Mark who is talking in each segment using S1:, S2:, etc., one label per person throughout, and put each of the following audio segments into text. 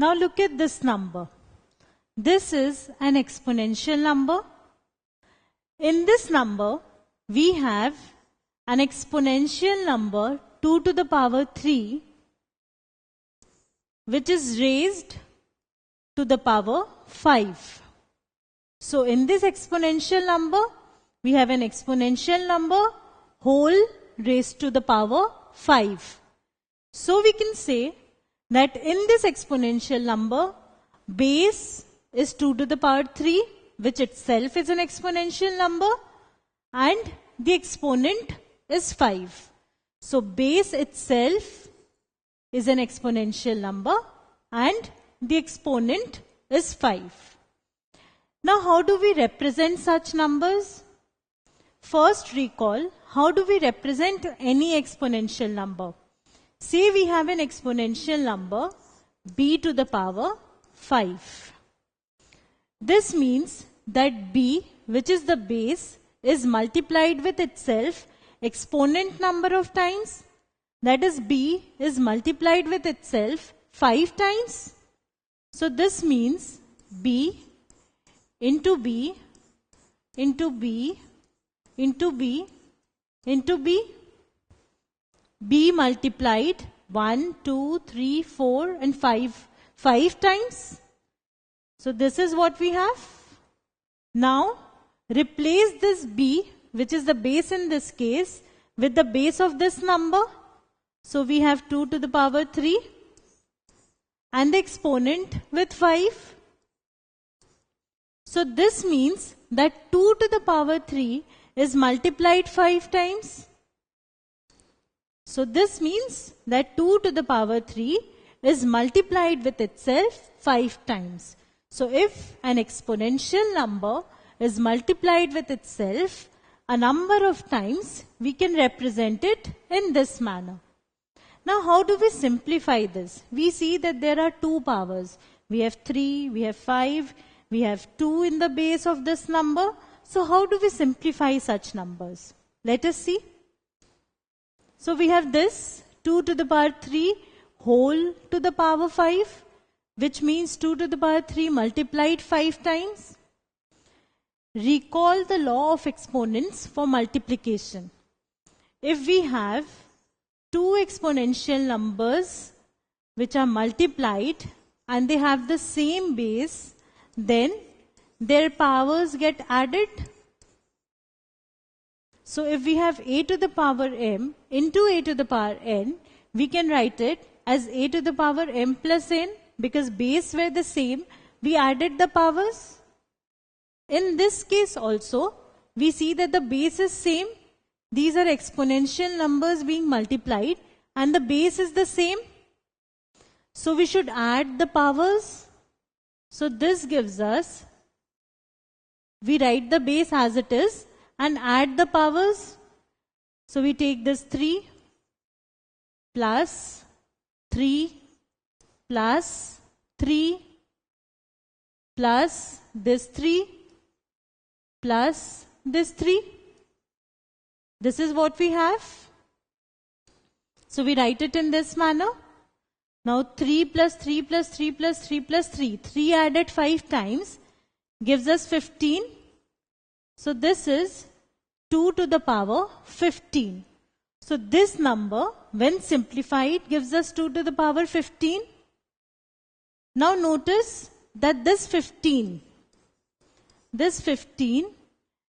S1: Now look at this number. This is an exponential number. In this number, we have an exponential number 2 to the power 3, which is raised to the power 5. So in this exponential number, we have an exponential number whole raised to the power 5. So we can say that in this exponential number, base is 2 to the power 3, which itself is an exponential number, and the exponent is 5. So base itself is an exponential number and the exponent is 5. Now how do we represent such numbers? First recall, how do we represent any exponential number? Say we have an exponential number b to the power 5. This means that b, which is the base, is multiplied with itself exponent number of times. That is, b is multiplied with itself 5 times. So this means b into b into b into b into b. b multiplied 1, 2, 3, 4 and 5 times. So this is what we have. Now replace this b, which is the base in this case, with the base of this number. So we have 2 to the power 3 and the exponent with 5. So this means that 2 to the power 3 is multiplied 5 times. So this means that 2 to the power 3 is multiplied with itself 5 times. So if an exponential number is multiplied with itself a number of times, we can represent it in this manner. Now how do we simplify this? We see that there are 2 powers. We have 3, we have 5, we have 2 in the base of this number. So how do we simplify such numbers? Let us see. So we have this 2 to the power 3 whole to the power 5, which means 2 to the power 3 multiplied 5 times. Recall the law of exponents for multiplication. If we have 2 exponential numbers which are multiplied and they have the same base, then their powers get added. So if we have a to the power m into a to the power n, we can write it as a to the power m plus n, because base were the same, we added the powers. In this case also, we see that the base is same. These are exponential numbers being multiplied and the base is the same. So we should add the powers. So this gives us, we write the base as it is and add the powers. So we take this 3 plus 3 plus 3 plus this 3 plus this 3. This is what we have. So we write it in this manner. Now 3 plus 3 plus 3 plus 3 plus 3. 3 added 5 times gives us 15. So this is 2 to the power 15. So this number, when simplified, gives us 2 to the power 15. Now notice that this 15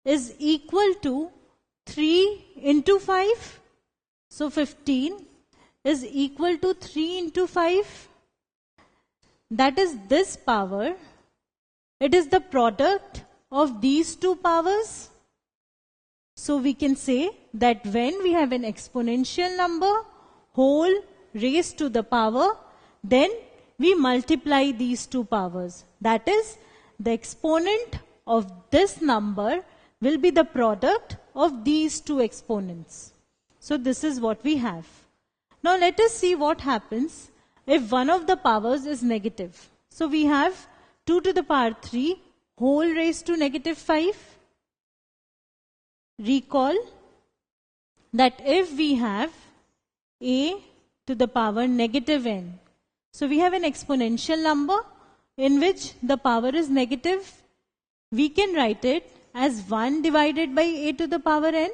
S1: is equal to 3 into 5. So 15 is equal to 3 into 5. That is this power. It is the product of these 2 powers. So we can say that when we have an exponential number whole raised to the power, then we multiply these 2 powers. That is, the exponent of this number will be the product of these 2 exponents. So this is what we have. Now let us see what happens if one of the powers is negative. So we have 2 to the power 3 whole raised to negative 5. Recall that if we have a to the power negative n, So we have an exponential number in which the power is negative. We can write it as 1 divided by a to the power n.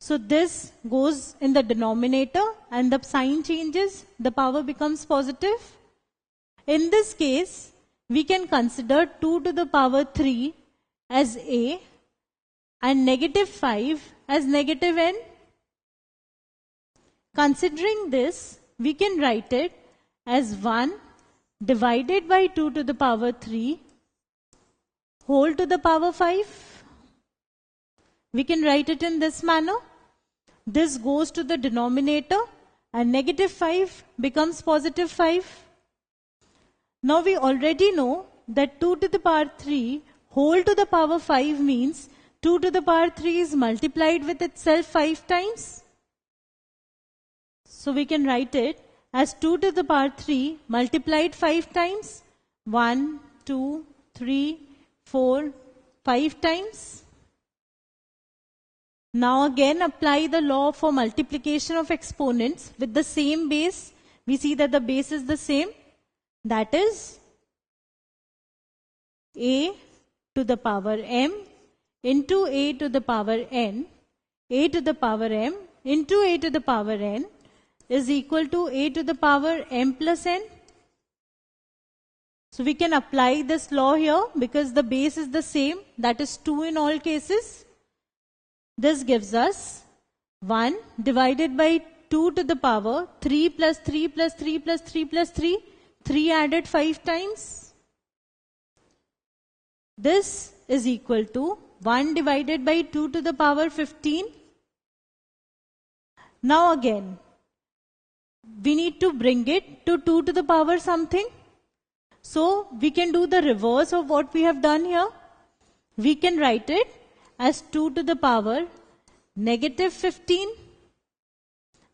S1: So this goes in the denominator and the sign changes, the power becomes positive. In this case, we can consider 2 to the power 3 as a and negative 5 as negative n. Considering this, we can write it as 1 divided by 2 to the power 3 whole to the power 5. We can write it in this manner. This goes to the denominator and negative 5 becomes positive 5. Now we already know that 2 to the power 3 whole to the power 5 means 2 to the power 3 is multiplied with itself 5 times. So we can write it as 2 to the power 3 multiplied 5 times. 1, 2, 3, 4, 5 times. Now again apply the law for multiplication of exponents with the same base. We see that the base is the same. That is a to the power m into a to the power n. A to the power m into a to the power n is equal to a to the power m plus n. So we can apply this law here because the base is the same. That is 2 in all cases. This gives us 1 divided by 2 to the power 3 plus 3 plus 3 plus 3 plus 3. 3 added 5 times. This is equal to 1 divided by 2 to the power 15. Now again, we need to bring it to 2 to the power something. So we can do the reverse of what we have done here. We can write it as 2 to the power negative 15.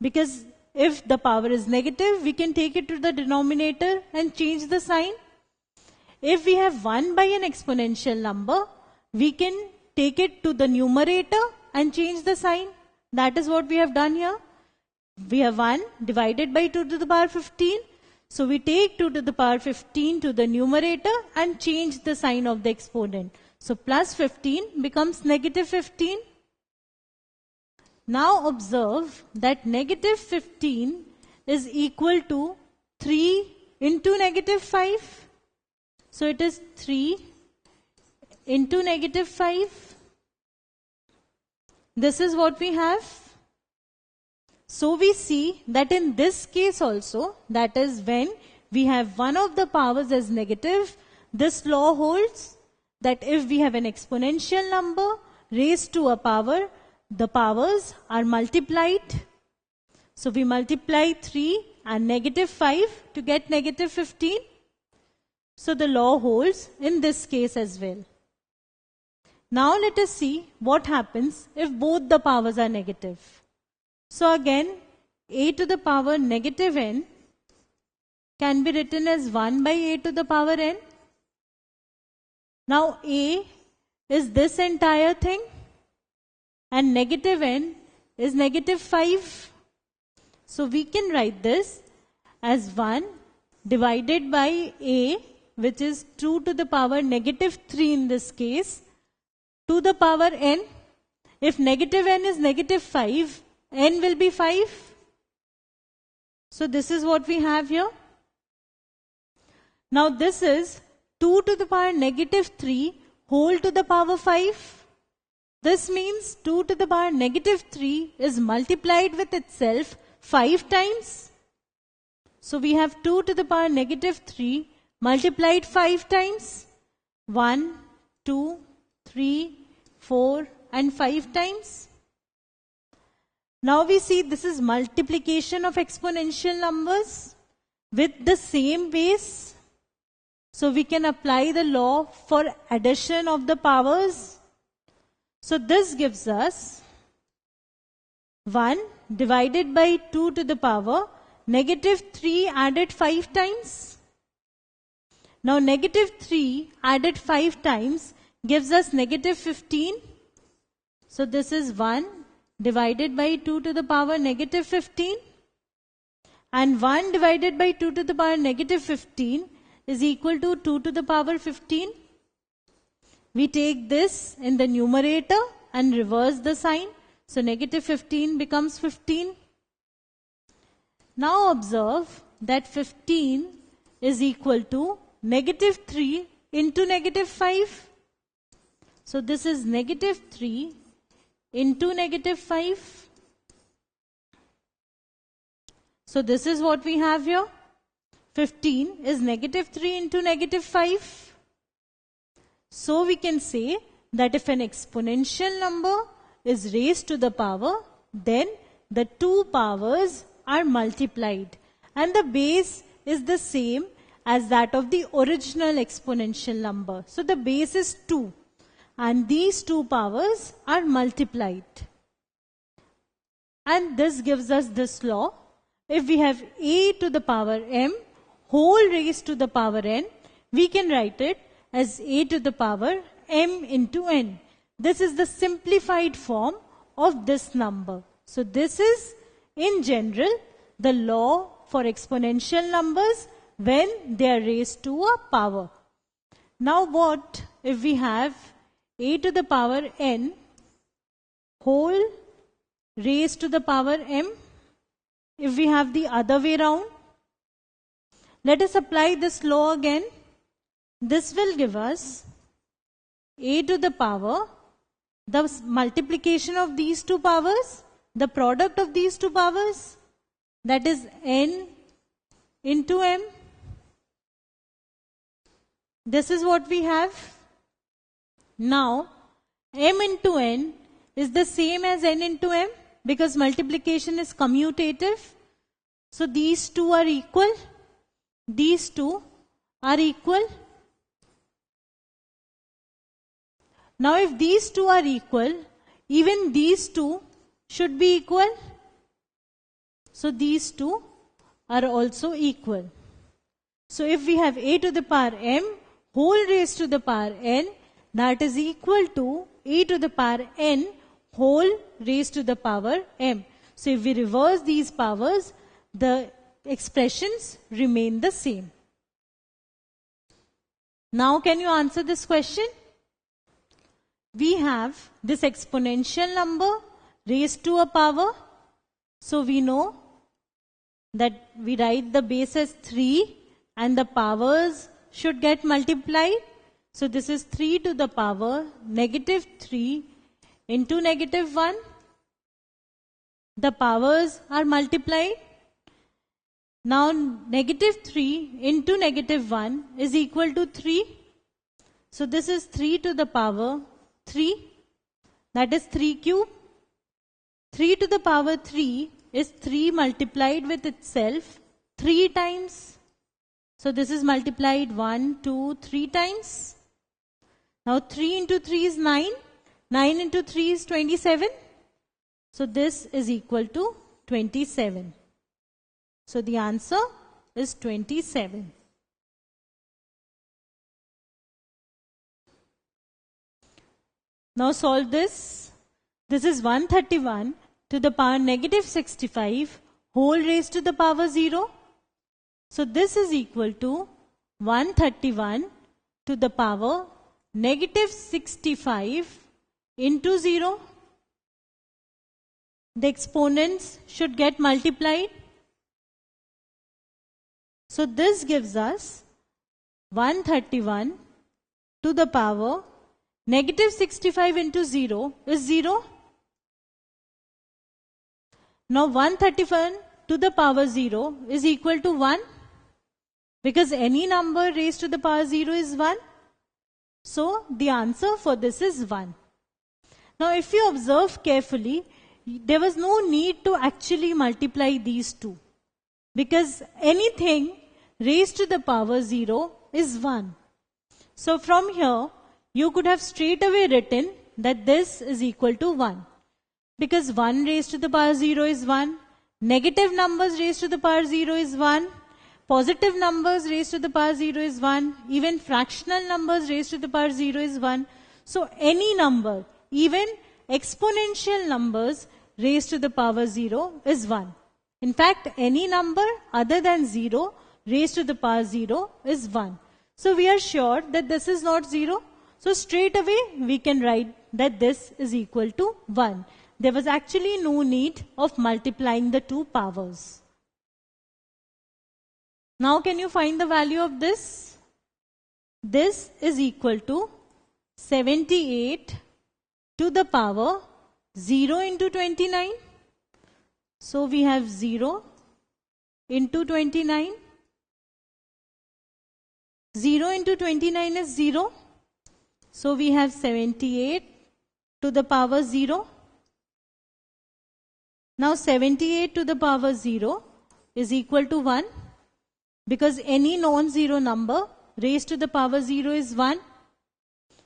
S1: Because if the power is negative, we can take it to the denominator and change the sign. If we have 1 by an exponential number, we can take it to the numerator and change the sign. That is what we have done here. We have 1 divided by 2 to the power 15. So we take 2 to the power 15 to the numerator and change the sign of the exponent. So plus 15 becomes negative 15. Now observe that negative 15 is equal to 3 into negative 5. So it is 3 into negative 5. This is what we have. So we see that in this case also, that is when we have one of the powers as negative, this law holds that if we have an exponential number raised to a power, the powers are multiplied. So we multiply 3 and negative 5 to get negative 15. So the law holds in this case as well. Now let us see what happens if both the powers are negative. So again, a to the power negative n can be written as 1 by a to the power n. Now a is this entire thing and negative n is negative 5. So we can write this as 1 divided by a, which is 2 to the power negative 3 in this case, to the power n. If negative n is negative 5, n will be 5. So this is what we have here. Now this is 2 to the power negative 3 whole to the power 5. This means 2 to the power negative 3 is multiplied with itself 5 times. So we have 2 to the power negative 3 multiplied 5 times. 1, 2, 3, 4 and 5 times. Now we see this is multiplication of exponential numbers with the same base. So we can apply the law for addition of the powers. So this gives us 1 divided by 2 to the power negative 3 added 5 times. Now negative 3 added 5 times gives us negative 15. So this is 1 divided by 2 to the power negative 15. And 1 divided by 2 to the power negative 15 is equal to 2 to the power 15. We take this in the numerator and reverse the sign. So negative 15 becomes 15. Now observe that 15 is equal to negative 3 into negative 5. So this is negative 3 into negative 5. So this is what we have here. 15 is negative 3 into negative 5. So we can say that if an exponential number is raised to the power, then the two powers are multiplied and the base is the same as that of the original exponential number. So the base is 2 and these two powers are multiplied. And this gives us this law. If we have a to the power m whole raised to the power n, we can write it as a to the power m into n. This is the simplified form of this number. So this is, in general, the law for exponential numbers when they are raised to a power. Now what if we have a to the power n whole raised to the power m? If we have the other way round, let us apply this law again. This will give us a to the power, the multiplication of these two powers, the product of these two powers, that is n into m. This is what we have. Now, m into n is the same as n into m because multiplication is commutative. So these two are equal. These two are equal. Now if these two are equal, even these two should be equal. So these two are also equal. So if we have a to the power m whole raised to the power n, that is equal to a to the power n whole raised to the power m. So if we reverse these powers, the expressions remain the same. Now can you answer this question? We have this exponential number raised to a power. So we know that we write the base as 3 and the powers should get multiplied. So this is 3 to the power negative 3 into negative 1. The powers are multiplied. Now negative 3 into negative 1 is equal to 3. So this is 3 to the power 3. That is 3 cube. 3 to the power 3 is 3 multiplied with itself 3 times. So this is multiplied 1, 2, 3 times. Now 3 into 3 is 9. 9 into 3 is 27. So this is equal to 27. So the answer is 27. Now solve this. This is 131 to the power negative 65 whole raised to the power 0. So this is equal to 131 to the power negative 65 into 0. The exponents should get multiplied. So this gives us 131 to the power negative 65 into 0 is 0. Now 131 to the power 0 is equal to 1 because any number raised to the power 0 is 1. So the answer for this is 1. Now if you observe carefully, there was no need to actually multiply these two because anything raised to the power 0 is 1. So from here, you could have straight away written that this is equal to 1. Because 1 raised to the power 0 is 1. Negative numbers raised to the power 0 is 1. Positive numbers raised to the power 0 is 1. Even fractional numbers raised to the power 0 is 1. So any number, even exponential numbers raised to the power 0 is 1. In fact, any number other than 0 raised to the power 0 is 1. So we are sure that this is not 0. So straight away we can write that this is equal to 1. There was actually no need of multiplying the two powers. Now can you find the value of this? This is equal to 78 to the power 0 into 29. So we have 0 into 29. 0 into 29 is 0. So we have 78 to the power 0. Now 78 to the power 0 is equal to 1, because any non-zero number raised to the power 0 is 1.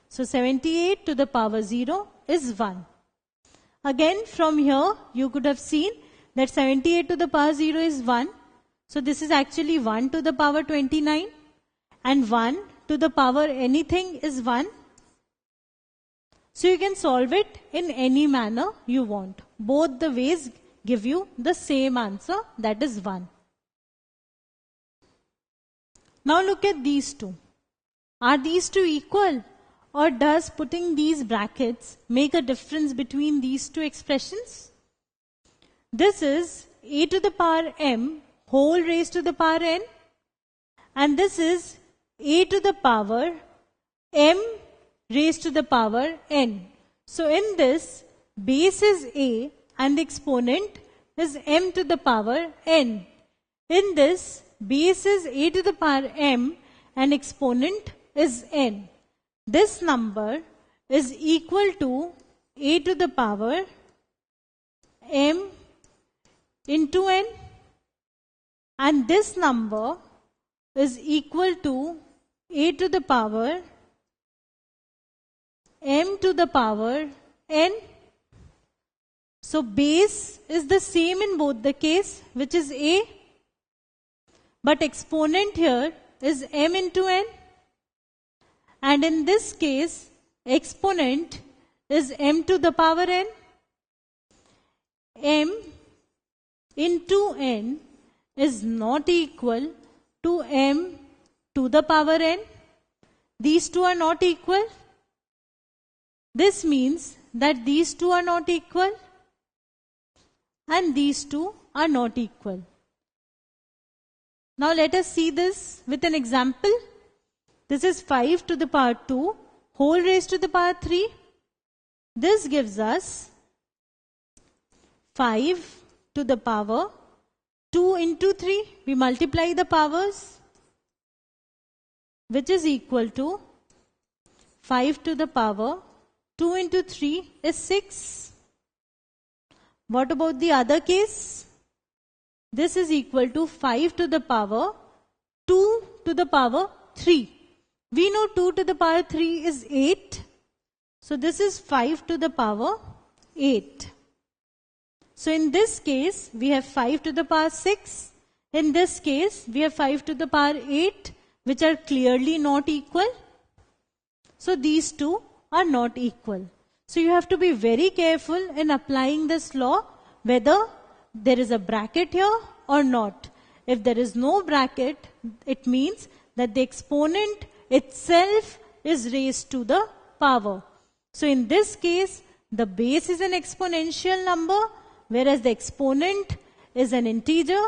S1: So 78 to the power 0 is 1. Again, from here you could have seen that 78 to the power 0 is 1. So this is actually 1 to the power 29, and 1 to the power anything is 1. So you can solve it in any manner you want. Both the ways give you the same answer, that is 1. Now look at these two. Are these two equal, or does putting these brackets make a difference between these two expressions? This is a to the power m whole raised to the power n, and this is a to the power m raised to the power n. So in this, base is a and the exponent is m to the power n. In this, base is a to the power m and exponent is n. This number is equal to a to the power m into n, and this number is equal to a to the power m to the power n. So base is the same in both the case, which is a, but exponent here is m into n, and in this case exponent is m to the power n. M into n is not equal to m to the power n. These two are not equal. This means that these two are not equal and these two are not equal. Now let us see this with an example. This is 5 to the power 2 whole raised to the power 3. This gives us 5 to the power 2 into 3. We multiply the powers, which is equal to 5 to the power 2 into 3 is 6. What about the other case? This is equal to 5 to the power 2 to the power 3. We know 2 to the power 3 is 8. So this is 5 to the power 8. So in this case, we have 5 to the power 6. In this case, we have 5 to the power 8, which are clearly not equal. So these two are not equal. So you have to be very careful in applying this law, whether there is a bracket here or not. If there is no bracket, it means that the exponent itself is raised to the power. So in this case, the base is an exponential number, whereas the exponent is an integer.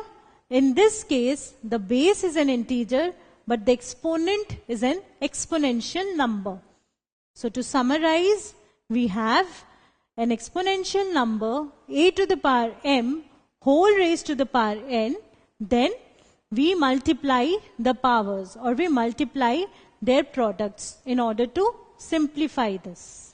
S1: In this case, the base is an integer, but the exponent is an exponential number. So to summarize, we have an exponential number a to the power m whole raised to the power n. Then we multiply the powers, or we multiply their products in order to simplify this.